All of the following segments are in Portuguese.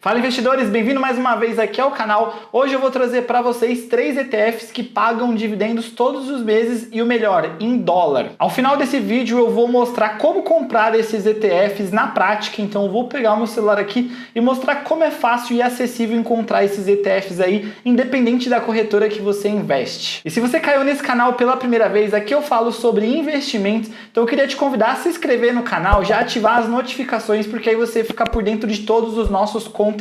Fala investidores, bem-vindo mais uma vez aqui ao canal. Hoje eu vou trazer para vocês 3 ETFs que pagam dividendos todos os meses e o melhor, em dólar. Ao final desse vídeo eu vou mostrar como comprar esses ETFs na prática, então eu vou pegar o meu celular aqui e mostrar como é fácil e acessível encontrar esses ETFs aí, independente da corretora que você investe. E se você caiu nesse canal pela primeira vez, aqui eu falo sobre investimentos, então eu queria te convidar a se inscrever no canal, já ativar as notificações, porque aí você fica por dentro de todos os nossos conteúdos.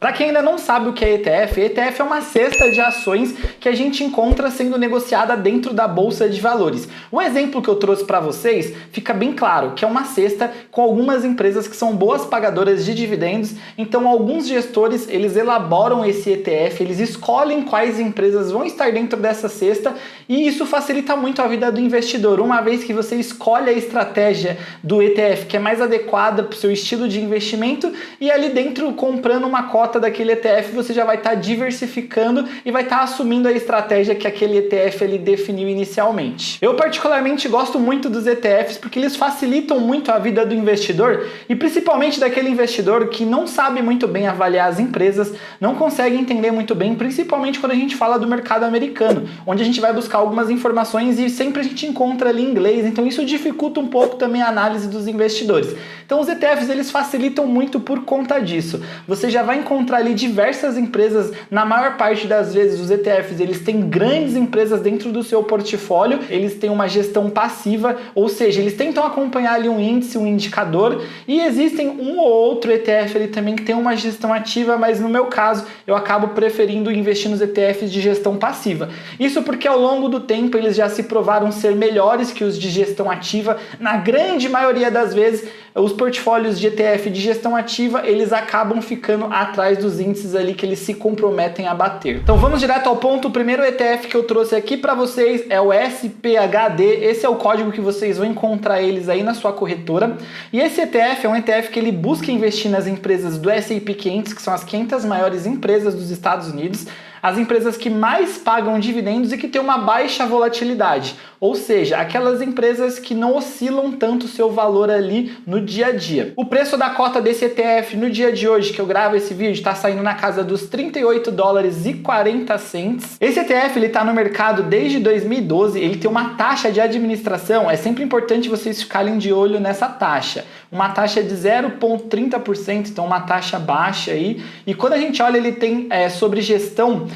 Para quem ainda não sabe o que é ETF, ETF é uma cesta de ações que a gente encontra sendo negociada dentro da Bolsa de Valores. O exemplo que eu trouxe para vocês fica bem claro, que é uma cesta com algumas empresas que são boas pagadoras de dividendos, então alguns gestores eles elaboram esse ETF, eles escolhem quais empresas vão estar dentro dessa cesta e isso facilita muito a vida do investidor, uma vez que você escolhe a estratégia do ETF que é mais adequada para o seu estilo de investimento e ali dentro comprando uma cota daquele ETF, você já vai estar diversificando e vai estar assumindo a estratégia que aquele ETF ele definiu inicialmente. Eu particularmente gosto muito dos ETFs porque eles facilitam muito a vida do investidor e principalmente daquele investidor que não sabe muito bem avaliar as empresas, não consegue entender muito bem, principalmente quando a gente fala do mercado americano, onde a gente vai buscar algumas informações e sempre a gente encontra ali em inglês, então isso dificulta um pouco também a análise dos investidores. Então os ETFs eles facilitam muito por conta disso. Você já vai encontrar ali diversas empresas, na maior parte das vezes os ETFs eles têm grandes empresas dentro do seu portfólio, eles têm uma gestão passiva, ou seja, eles tentam acompanhar ali um índice, um indicador, e existem um ou outro ETF ali também que tem uma gestão ativa, mas no meu caso eu acabo preferindo investir nos ETFs de gestão passiva. Isso porque ao longo do tempo eles já se provaram ser melhores que os de gestão ativa, na grande maioria das vezes os portfólios de ETF de gestão ativa eles acabam ficando atrás dos índices ali que eles se comprometem a bater. Então vamos direto ao ponto. O primeiro ETF que eu trouxe aqui para vocês é o SPHD. Esse é o código que vocês vão encontrar eles aí na sua corretora. E esse ETF é um ETF que ele busca investir nas empresas do S&P 500, que são as 500 maiores empresas dos Estados Unidos, as empresas que mais pagam dividendos e que têm uma baixa volatilidade, ou seja, aquelas empresas que não oscilam tanto o seu valor ali no dia a dia. O preço da cota desse ETF no dia de hoje que eu gravo esse vídeo está saindo na casa dos $38,40. Esse ETF ele está no mercado desde 2012, ele tem uma taxa de administração, é sempre importante vocês ficarem de olho nessa taxa. Uma taxa de 0,30%, então uma taxa baixa aí. E quando a gente olha, ele tem sobre gestão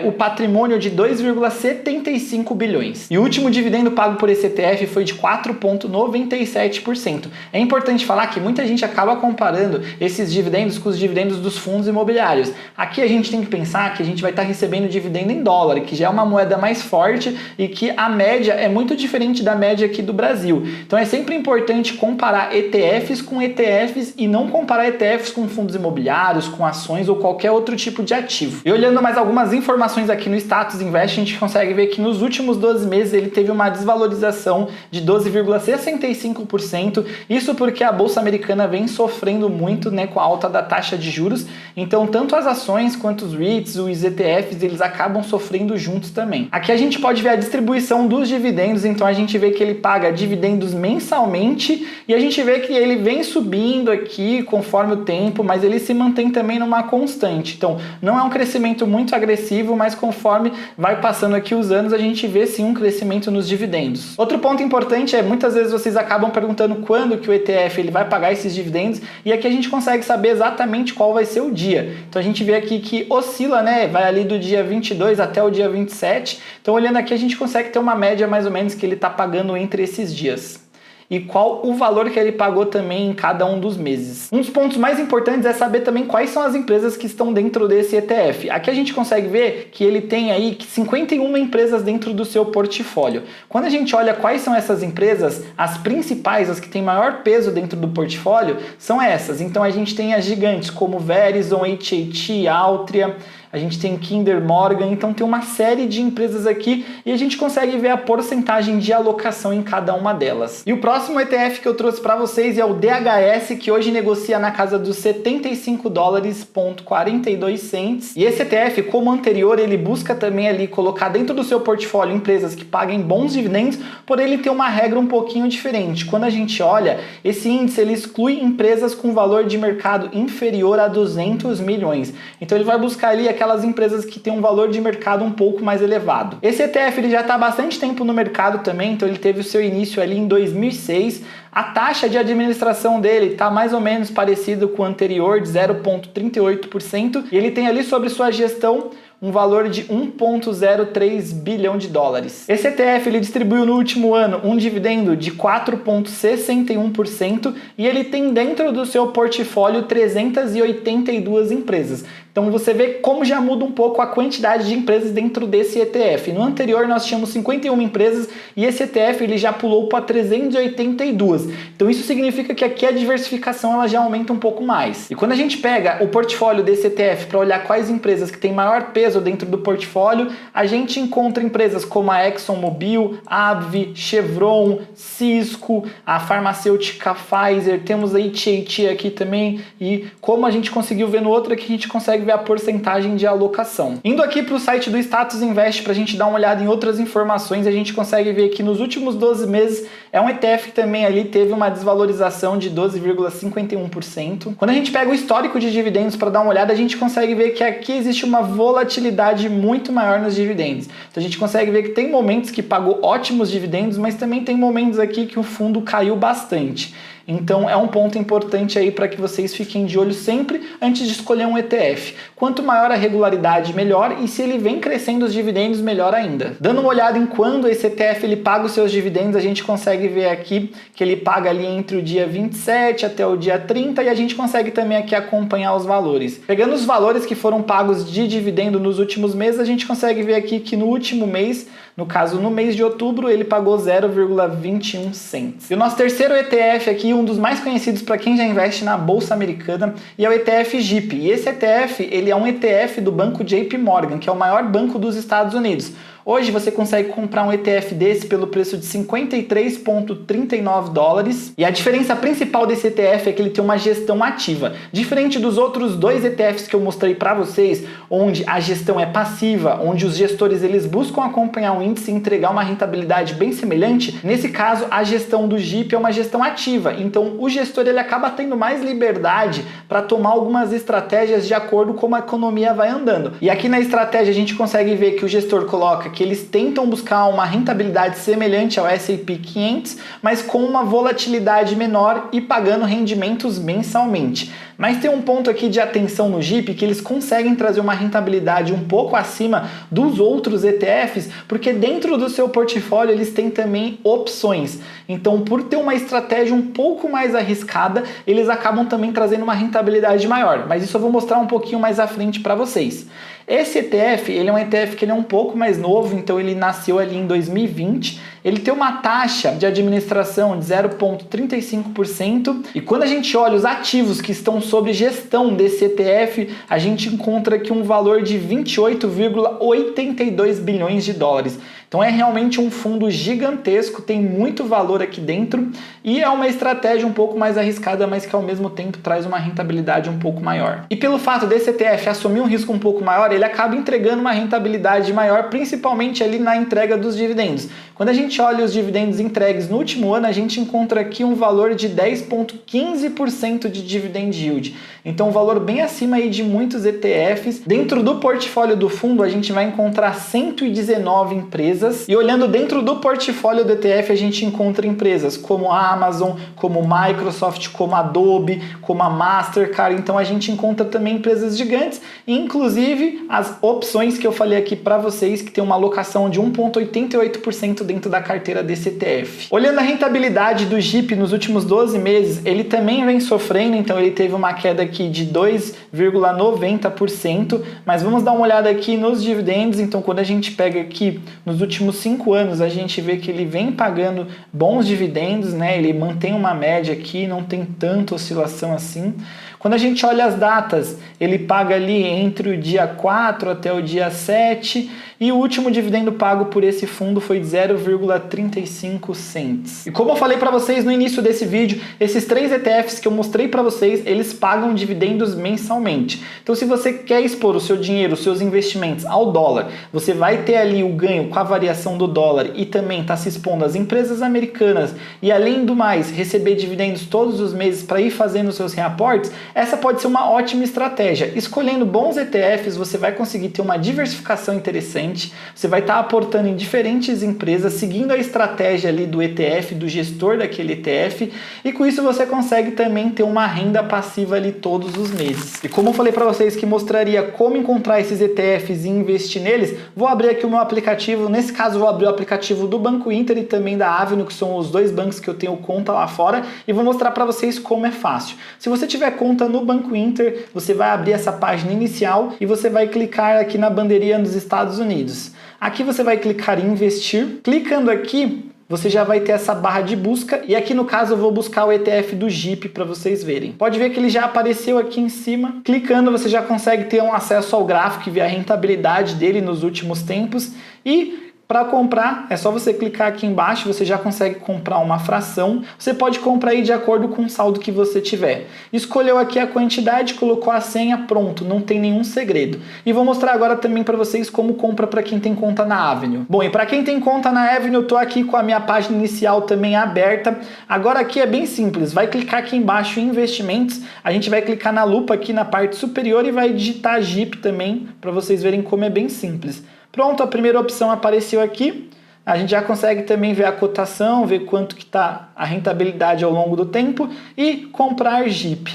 o patrimônio de 2,75 bilhões. E o último dividendo pago por esse ETF foi de 4,97%. É importante falar que muita gente acaba comparando esses dividendos com os dividendos dos fundos imobiliários. Aqui a gente tem que pensar que a gente vai estar recebendo dividendo em dólar, que já é uma moeda mais forte e que a média é muito diferente da média aqui do Brasil. Então é sempre importante comparar ETFs com ETFs e não comparar ETFs com fundos imobiliários, com ações ou qualquer outro tipo de ativo. E olhando mais algumas informações aqui no Status Invest, a gente consegue ver que nos últimos 12 meses ele teve uma desvalorização de 12,65%. Isso porque a Bolsa Americana vem sofrendo muito, né, com a alta da taxa de juros. Então, tanto as ações quanto os REITs, os ETFs, eles acabam sofrendo juntos também. Aqui a gente pode ver a distribuição dos dividendos, então a gente vê que ele paga dividendos mensalmente e a gente vê que ele vem subindo aqui conforme o tempo, mas ele se mantém também numa constante. Então, não é um crescimento muito agressivo, mas conforme vai passando aqui os anos, a gente vê sim um crescimento nos dividendos. Outro ponto importante é, muitas vezes vocês acabam perguntando quando que o ETF ele vai pagar esses dividendos, e aqui a gente consegue saber exatamente qual vai ser o dia. Então a gente vê aqui que oscila, né? Vai ali do dia 22 até o dia 27. Então olhando aqui a gente consegue ter uma média mais ou menos que ele está pagando entre esses dias. E qual o valor que ele pagou também em cada um dos meses. Um dos pontos mais importantes é saber também quais são as empresas que estão dentro desse ETF. Aqui a gente consegue ver que ele tem aí 51 empresas dentro do seu portfólio. Quando a gente olha quais são essas empresas, as principais, as que têm maior peso dentro do portfólio, são essas. Então a gente tem as gigantes como Verizon, HT, Altria, a gente tem Kinder Morgan, então tem uma série de empresas aqui e a gente consegue ver a porcentagem de alocação em cada uma delas. E o próximo ETF que eu trouxe para vocês é o DHS, que hoje negocia na casa dos $75,42. E esse ETF, como o anterior, ele busca também ali colocar dentro do seu portfólio empresas que paguem bons dividendos, porém ele tem uma regra um pouquinho diferente. Quando a gente olha, esse índice ele exclui empresas com valor de mercado inferior a 200 milhões. Então ele vai buscar ali aquelas empresas que têm um valor de mercado um pouco mais elevado. Esse ETF ele já está há bastante tempo no mercado também, então ele teve o seu início ali em 2006. A taxa de administração dele está mais ou menos parecido com o anterior, de 0,38%, e ele tem ali sobre sua gestão um valor de 1,03 bilhão de dólares. Esse ETF ele distribuiu no último ano um dividendo de 4,61% e ele tem dentro do seu portfólio 382 empresas. Então você vê como já muda um pouco a quantidade de empresas dentro desse ETF. No anterior nós tínhamos 51 empresas e esse ETF ele já pulou para 382. Então isso significa que aqui a diversificação ela já aumenta um pouco mais. E quando a gente pega o portfólio desse ETF para olhar quais empresas que têm maior peso dentro do portfólio, a gente encontra empresas como a ExxonMobil, AbbVie, Chevron, Cisco, a farmacêutica Pfizer, temos a AT&T aqui também, e como a gente conseguiu ver no outro aqui, a gente consegue ver a porcentagem de alocação. Indo aqui para o site do Status Invest para a gente dar uma olhada em outras informações, a gente consegue ver que nos últimos 12 meses é um ETF que também ali teve uma desvalorização de 12,51%. Quando a gente pega o histórico de dividendos para dar uma olhada, a gente consegue ver que aqui existe uma volatilidade muito maior nos dividendos. Então a gente consegue ver que tem momentos que pagou ótimos dividendos, mas também tem momentos aqui que o fundo caiu bastante. Então é um ponto importante aí para que vocês fiquem de olho sempre antes de escolher um ETF. Quanto maior a regularidade, melhor, e se ele vem crescendo os dividendos, melhor ainda. Dando uma olhada em quando esse ETF ele paga os seus dividendos, a gente consegue ver aqui que ele paga ali entre o dia 27 até o dia 30 e a gente consegue também aqui acompanhar os valores. Pegando os valores que foram pagos de dividendo nos últimos meses, a gente consegue ver aqui que no último mês, no caso no mês de outubro, ele pagou 0,21 cents. E o nosso terceiro ETF aqui, um dos mais conhecidos para quem já investe na Bolsa Americana, e é o ETF JIP. E esse ETF, ele é um ETF do banco JP Morgan, que é o maior banco dos Estados Unidos. Hoje você consegue comprar um ETF desse pelo preço de 53,39 dólares. E a diferença principal desse ETF é que ele tem uma gestão ativa. Diferente dos outros dois ETFs que eu mostrei para vocês, onde a gestão é passiva, onde os gestores eles buscam acompanhar o índice e entregar uma rentabilidade bem semelhante, nesse caso a gestão do JIP é uma gestão ativa. Então o gestor ele acaba tendo mais liberdade para tomar algumas estratégias de acordo com como a economia vai andando. E aqui na estratégia a gente consegue ver que o gestor coloca que eles tentam buscar uma rentabilidade semelhante ao S&P 500, mas com uma volatilidade menor e pagando rendimentos mensalmente. Mas tem um ponto aqui de atenção no JIP, que eles conseguem trazer uma rentabilidade um pouco acima dos outros ETFs, porque dentro do seu portfólio eles têm também opções. Então, por ter uma estratégia um pouco mais arriscada, eles acabam também trazendo uma rentabilidade maior. Mas isso eu vou mostrar um pouquinho mais à frente para vocês. Esse ETF, ele é um ETF que ele é um pouco mais novo, então ele nasceu ali em 2020. Ele tem uma taxa de administração de 0,35% e quando a gente olha os ativos que estão sob gestão desse ETF, a gente encontra aqui um valor de 28,82 bilhões de dólares. Então é realmente um fundo gigantesco, tem muito valor aqui dentro e é uma estratégia um pouco mais arriscada, mas que ao mesmo tempo traz uma rentabilidade um pouco maior. E pelo fato desse ETF assumir um risco um pouco maior, ele acaba entregando uma rentabilidade maior, principalmente ali na entrega dos dividendos. Quando a gente olha os dividendos entregues no último ano, a gente encontra aqui um valor de 10,15% de dividend yield. Então um valor bem acima aí de muitos ETFs. Dentro do portfólio do fundo, a gente vai encontrar 119 empresas. E olhando dentro do portfólio do ETF, a gente encontra empresas como a Amazon, como Microsoft, como a Adobe, como a Mastercard. Então a gente encontra também empresas gigantes, inclusive as opções que eu falei aqui para vocês, que tem uma alocação de 1,88% dentro da carteira desse ETF. Olhando a rentabilidade do JIP nos últimos 12 meses, ele também vem sofrendo, então ele teve uma queda aqui de 2,90%, mas vamos dar uma olhada aqui nos dividendos. Então quando a gente pega aqui nos últimos 5 anos, a gente vê que ele vem pagando bons dividendos, né? Ele mantém uma média aqui, não tem tanta oscilação assim. Quando a gente olha as datas, ele paga ali entre o dia 4 até o dia 7 e o último dividendo pago por esse fundo foi de 0,35 cents. E como eu falei para vocês no início desse vídeo, esses 3 ETFs que eu mostrei para vocês, eles pagam dividendos mensalmente. Então se você quer expor o seu dinheiro, os seus investimentos ao dólar, você vai ter ali o ganho com a variação do dólar e também está se expondo às empresas americanas e além do mais, receber dividendos todos os meses para ir fazendo os seus reaportes, essa pode ser uma ótima estratégia. Escolhendo bons ETFs, você vai conseguir ter uma diversificação interessante, você vai estar aportando em diferentes empresas, seguindo a estratégia ali do ETF, do gestor daquele ETF, e com isso você consegue também ter uma renda passiva ali todos os meses. E como eu falei para vocês que mostraria como encontrar esses ETFs e investir neles, vou abrir aqui o meu aplicativo. Nesse caso, vou abrir o aplicativo do Banco Inter e também da Avenue, que são os 2 bancos que eu tenho conta lá fora, e vou mostrar para vocês como é fácil. Se você tiver conta no Banco Inter, você vai abrir essa página inicial e você vai clicar aqui na bandeirinha dos Estados Unidos. Aqui você vai clicar em investir. Clicando aqui, você já vai ter essa barra de busca e aqui no caso eu vou buscar o ETF do JIP para vocês verem. Pode ver que ele já apareceu aqui em cima. Clicando você já consegue ter um acesso ao gráfico e ver a rentabilidade dele nos últimos tempos e para comprar, é só você clicar aqui embaixo, você já consegue comprar uma fração. Você pode comprar aí de acordo com o saldo que você tiver. Escolheu aqui a quantidade, colocou a senha, pronto, não tem nenhum segredo. E vou mostrar agora também para vocês como compra para quem tem conta na Avenue. Bom, e para quem tem conta na Avenue, eu tô aqui com a minha página inicial também aberta. Agora aqui é bem simples, vai clicar aqui embaixo em investimentos, a gente vai clicar na lupa aqui na parte superior e vai digitar JIP também, para vocês verem como é bem simples. Pronto, a primeira opção apareceu aqui. A gente já consegue também ver a cotação, ver quanto que está a rentabilidade ao longo do tempo e comprar JIP.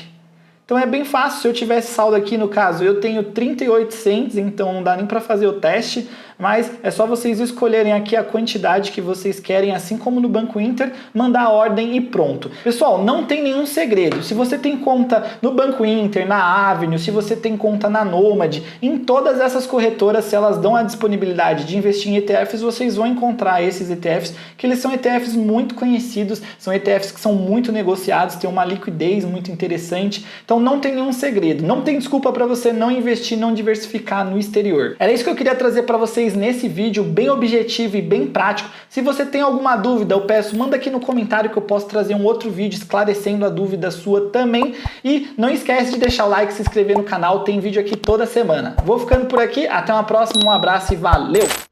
Então é bem fácil. Se eu tivesse saldo aqui, no caso, eu tenho 38 cents, então não dá nem para fazer o teste, mas é só vocês escolherem aqui a quantidade que vocês querem, assim como no Banco Inter, mandar a ordem e pronto. Pessoal, não tem nenhum segredo. Se você tem conta no Banco Inter, na Avenue, se você tem conta na Nomad, em todas essas corretoras, se elas dão a disponibilidade de investir em ETFs, vocês vão encontrar esses ETFs, que eles são ETFs muito conhecidos, são ETFs que são muito negociados, têm uma liquidez muito interessante, então não tem nenhum segredo, não tem desculpa para você não investir, não diversificar no exterior. Era isso que eu queria trazer para vocês nesse vídeo, bem objetivo e bem prático. Se você tem alguma dúvida, eu peço, manda aqui no comentário que eu posso trazer um outro vídeo esclarecendo a dúvida sua também. E não esquece de deixar o like, se inscrever no canal, tem vídeo aqui toda semana. Vou ficando por aqui, até uma próxima, um abraço e valeu!